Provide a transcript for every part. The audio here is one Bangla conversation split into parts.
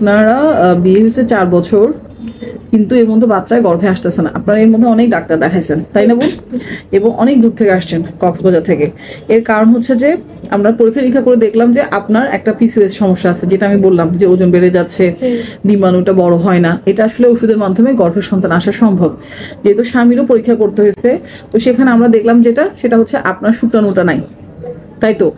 আপনারা বিয়ে হয়েছে 4 বছর, কিন্তু এর মধ্যে বাচ্চায় গর্ভে আসতেছে না। আপনারা এর মধ্যে অনেক ডাক্তার দেখাইছেন, তাই না বোন? এবং অনেক দূর থেকে আসছেন, কক্সবাজার থেকে। এর কারণ হচ্ছে যে আমরা পরীক্ষা নিরীক্ষা করে দেখলাম যে আপনার একটা পিসিওএস সমস্যা আছে, যেটা আমি বললাম যে ওজন বেড়ে যাচ্ছে, ডিম্বাণুটা বড় হয় না। এটা আসলে ওষুধের মাধ্যমে গর্ভের সন্তান আসা সম্ভব। যেহেতু স্বামীরও পরীক্ষা করতে হয়েছে, তো সেখানে আমরা দেখলাম সেটা হচ্ছে আপনার শুক্রাণুটা নাই, তাই তো?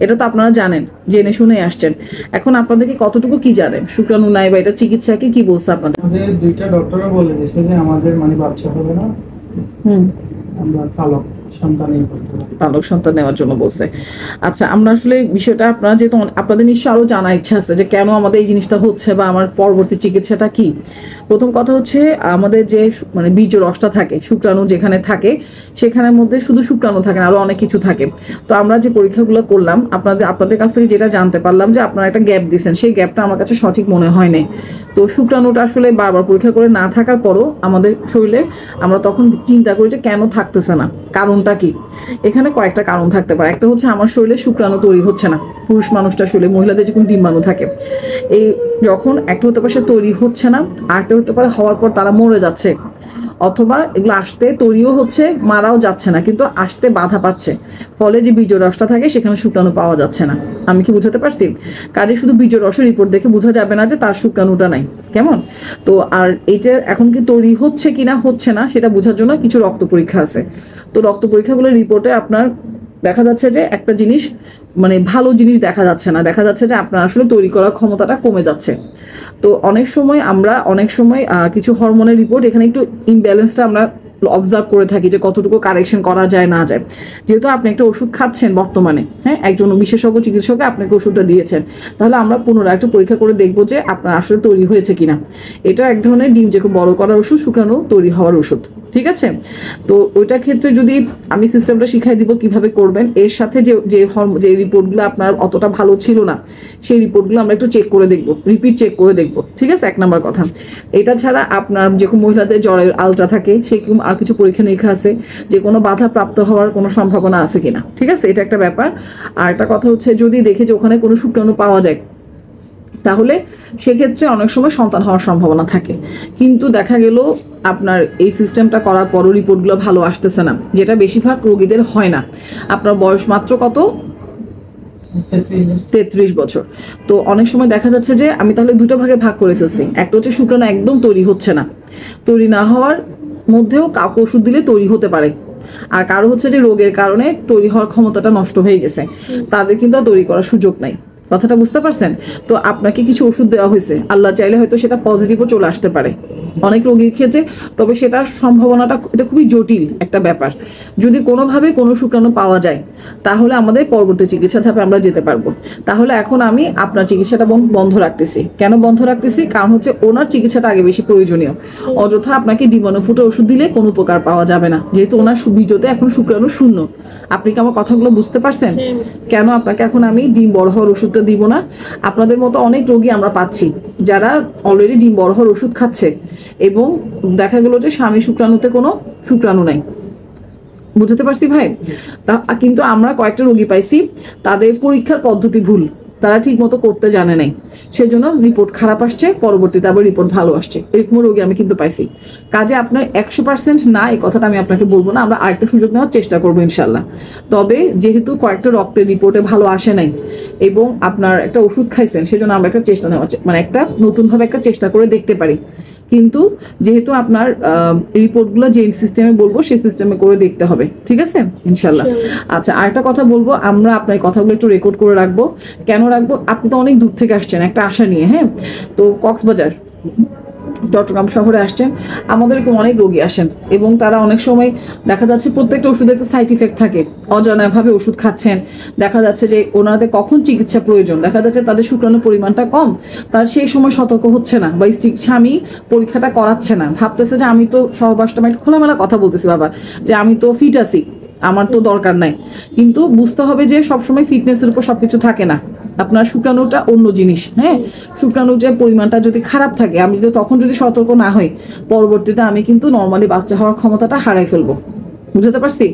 এটা তো আপনারা জানেন, জেনে শুনে আসছেন। এখন আপনাদেরকে কতটুকু কি জানেন শুক্রাণু নাই বা এটা চিকিৎসাকে কি বলছে আপনাদের? আমাদের দুইটা ডক্টরও বলে দিয়েছে যে আমাদের মানে বাচ্চা হবে না, আমরা পালক সন্তান নেওয়ার জন্য বলছে। আচ্ছা, আমরা আসলে বিষয়টা আপনারা যেহেতু আপনাদের নিশ্চয় আরো জানার ইচ্ছা আছে যে কেন আমাদের এই জিনিসটা হচ্ছে বা আমার পরবর্তী চিকিৎসাটা কি। প্রথম কথা হচ্ছে আমাদের যে মানে বীর্য রসটা থাকে, শুক্রাণু যেখানে থাকে সেখানের মধ্যে শুধু শুক্রাণু থাকে না, আরো অনেক কিছু থাকে। তো আমরা যে পরীক্ষাগুলো করলাম আপনাদের কাছ থেকে যেটা জানতে পারলাম যে আপনারা একটা গ্যাপ দিয়েছেন, সেই গ্যাপটা আমার কাছে সঠিক মনে হয় নাই। তো শুক্রাণুটা আসলে বারবার পরীক্ষা করে না থাকার পরও আমাদের শরীরে আমরা তখন চিন্তা করি যে কেন থাকতেছে না, কারণটা কি। এখানে কয়েকটা কারণ থাকতে পারে। একটা হচ্ছে আমার শরীরে শুক্রাণু তৈরি হচ্ছে না। পুরুষ মানুষটা শরীরে, মহিলাদের যখন ডিম্বাণু থাকে, এই যখন একটা হতে পারে সে তৈরি হচ্ছে না, আরেকটা হতে পারে হওয়ার পর তারা মরে যাচ্ছে, অথবা এগুলো আসতে তৈরিও হচ্ছে, মারাও যাচ্ছে না, কিন্তু আসতে বাধা পাচ্ছে। ফলে যে বীর্য রসটা থাকে সেখানে শুক্রাণু পাওয়া যাচ্ছে না। আমি কি বুঝাতে পারছি? কাজে শুধু বীর্য রসের রিপোর্ট দেখে বোঝা যাবে না যে তার শুক্রাণুটা নাই, কেমন? তো আর এইটা এখন কি তৈরি হচ্ছে কিনা হচ্ছে না সেটা বোঝার জন্য কিছু রক্ত পরীক্ষা আছে। তো রক্ত পরীক্ষাগুলোর রিপোর্টে আপনার দেখা যাচ্ছে যে একটা জিনিস মানে ভালো জিনিস দেখা যাচ্ছে না, দেখা যাচ্ছে যে আপনার আসলে তৈরি করার ক্ষমতাটা কমে যাচ্ছে। তো অনেক সময় কিছু হরমোনের রিপোর্ট এখানে একটু ইমব্যালেন্সটা আমরা অবজার্ভ করে থাকি যে কতটুকু কারেকশন করা যায় না যায়। যেহেতু আপনি একটা ওষুধ খাচ্ছেন বর্তমানে, হ্যাঁ, একজন বিশেষজ্ঞ চিকিৎসককে আপনাকে ওষুধটা দিয়েছেন, তাহলে আমরা পুনরায় একটু পরীক্ষা করে দেখবো যে আপনার আসলে তৈরি হয়েছে কিনা। এটা এক ধরনের ডিম যে বড় করার ওষুধ, শুক্রাণু তৈরি হওয়ার ওষুধ, ঠিক আছে? তো ওইটার ক্ষেত্রে যদি আমি সিস্টেমটা শিখাই দিব কিভাবে করবেন, এর সাথে যে রিপোর্টগুলো আপনার অতটা ভালো ছিল না, সেই রিপোর্টগুলো আমরা একটু চেক করে দেখবো, রিপিট চেক করে দেখবো, ঠিক আছে? 1 নম্বর কথা। এটা ছাড়া আপনার যে কোনো মহিলাদের জ্বরের আলট্রা থাকে, সেরকম আর কিছু পরীক্ষা নিরীক্ষা আছে যে কোনো বাধা প্রাপ্ত হওয়ার কোনো সম্ভাবনা আছে কিনা, ঠিক আছে? এটা একটা ব্যাপার। আর একটা কথা হচ্ছে যদি দেখে যে ওখানে কোনো শুক্রাণু পাওয়া যায়, তাহলে সেক্ষেত্রে অনেক সময় সন্তান হওয়ার সম্ভাবনা থাকে। কিন্তু দেখা গেল আপনার এই সিস্টেমটা করার পরও রিপোর্টগুলো ভালো আসতেছে না, যেটা বেশিরভাগ রোগীদের হয় না। আপনার বয়স মাত্র কত? 33 বছর। তো অনেক সময় দেখা যাচ্ছে যে আমি তাহলে দুটো ভাগে ভাগ করে ফেলছি। একটা হচ্ছে শুক্রাণু একদম তৈরি হচ্ছে না, তৈরি না হওয়ার মধ্যেও কাউকে ওষুধ দিলে তৈরি হতে পারে। আর কারো হচ্ছে যে রোগের কারণে তৈরি হওয়ার ক্ষমতাটা নষ্ট হয়ে গেছে, তাদের কিন্তু আর তৈরি করার সুযোগ নাই। কথাটা বুঝতে পারছেন? তো আপনাকে কিছু ওষুধ দেওয়া হয়েছে, আল্লাহ চাইলে হয়তো সেটা পজিটিভও চলে আসতে পারে অনেক রোগীর ক্ষেত্রে, তবে সেটার সম্ভাবনাটা এটা খুবই জটিল একটা ব্যাপার। যদি কোনোভাবে কোনো শুক্রাণু পাওয়া যায়, তাহলে আমাদের পরবর্তী চিকিৎসা ধাপে আমরা যেতে পারবো। তাহলে এখন আমি আপনার চিকিৎসাটা বন্ধ রাখতেছি। কেন বন্ধ রাখতেছি? কারণ হচ্ছে ওনার চিকিৎসাটা আগে বেশি প্রয়োজনীয়। অযথা আপনাকে ডিম্বাণু ফুটে ওষুধ দিলে কোনো উপকার পাওয়া যাবে না, যেহেতু ওনার বীর্যতে এখন শুক্রাণু শূন্য। আপনি কি আমার কথাগুলো বুঝতে পারছেন? কেন আপনাকে এখন আমি ডিম বড় হওয়ার ওষুধটা দিব না? আপনাদের মতো অনেক রোগী আমরা পাচ্ছি যারা অলরেডি ডিম বড় হওয়ার ওষুধ খাচ্ছে এবং দেখা গেল যে স্বামী শুক্রাণুতে কোনো শুক্রাণু নাই। বুঝতে পারছি ভাই? কিন্তু আমরা কয়েকটা রোগী পাইছি তাদের পরীক্ষার পদ্ধতি ভুল, তারা ঠিক মতো করতে জানে নাই, সেজন্য রিপোর্ট খারাপ আসছে, পরবর্তীতে আবার রিপোর্ট ভালো আসছে। এরকম রোগী আমি কিন্তু পাইছি। কাজে আপনার 100% না এই কথাটা আমি আপনাকে বলবো না, আমরা আরেকটা সুযোগ নেওয়ার চেষ্টা করবো ইনশাল্লাহ। তবে যেহেতু কয়েকটা রক্তের রিপোর্টে ভালো আসে নাই এবং আপনার একটা ওষুধ খাইছেন, সেজন্য আমরা একটা চেষ্টা নেওয়া, মানে একটা নতুনভাবে একটা চেষ্টা করে দেখতে পারি। কিন্তু যেহেতু আপনার রিপোর্টগুলো যে সিস্টেমে বলবো সেই সিস্টেমে করে দেখতে হবে, ঠিক আছে ইনশাল্লাহ। আচ্ছা, আরেকটা কথা বলবো, আমরা আপনার কথাগুলো একটু রেকর্ড করে রাখবো। কেন রাখবো? আপনি তো অনেক দূর থেকে আসছেন একটা আশা নিয়ে, হ্যাঁ? তো কক্সবাজার, চট্টগ্রাম শহরে আসছেন, আমাদের এরকম অনেক রোগী আসেন এবং তারা অনেক সময় দেখা যাচ্ছে প্রত্যেকটা ওষুধের একটা সাইড ইফেক্ট থাকে, অজানাভাবে ওষুধ খাচ্ছেন। দেখা যাচ্ছে যে ওনাদের কখন চিকিৎসা প্রয়োজন, দেখা যাচ্ছে তাদের শুক্রাণুর পরিমাণটা কম, তার সেই সময় সতর্ক হচ্ছে না, বা স্বামী পরীক্ষাটা করাচ্ছে না, ভাবতেছে যে আমি তো সহবাসটা একটু খোলামেলা কথা বলতেছি বাবা, যে আমি তো ফিট আছি, আমার তো দরকার নাই। কিন্তু বুঝতে হবে যে সবসময় ফিটনেসের উপর সবকিছু থাকে না। আপনার শুক্রাণুটা অন্য জিনিস, হ্যাঁ? শুক্রাণুর যে পরিমাণটা যদি খারাপ থাকে, আমি যদি তখন সতর্ক না হই, পরবর্তীতে আমি কিন্তু নর্মালি বাচ্চা হওয়ার ক্ষমতাটা হারাই ফেলবো। বুঝতে পারছি?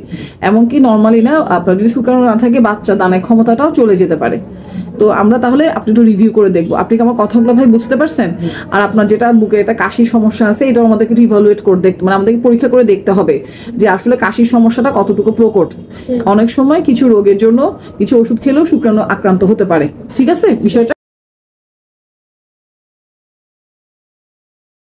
এমনকি নর্মালি না, আপনার যদি শুক্রাণু না থাকে, বাচ্চা দানের ক্ষমতাটাও চলে যেতে পারে। তো আমরা তাহলে আপনি একটু রিভিউ করে দেখবো। আপনি কি আমার কথাগুলো ভাই বুঝতে পারছেন? আর আপনার যেটা বুকে একটা কাশির সমস্যা আছে, এটাও আমাদেরকে একটু ইভালুয়েট করে দেখতে, মানে আমাদেরকে পরীক্ষা করে দেখতে হবে যে আসলে কাশির সমস্যাটা কতটুকু প্রকট। অনেক সময় কিছু রোগের জন্য কিছু ওষুধ খেলেও শুক্রাণু আক্রান্ত হতে পারে। ঠিক আছে বিষয়টা?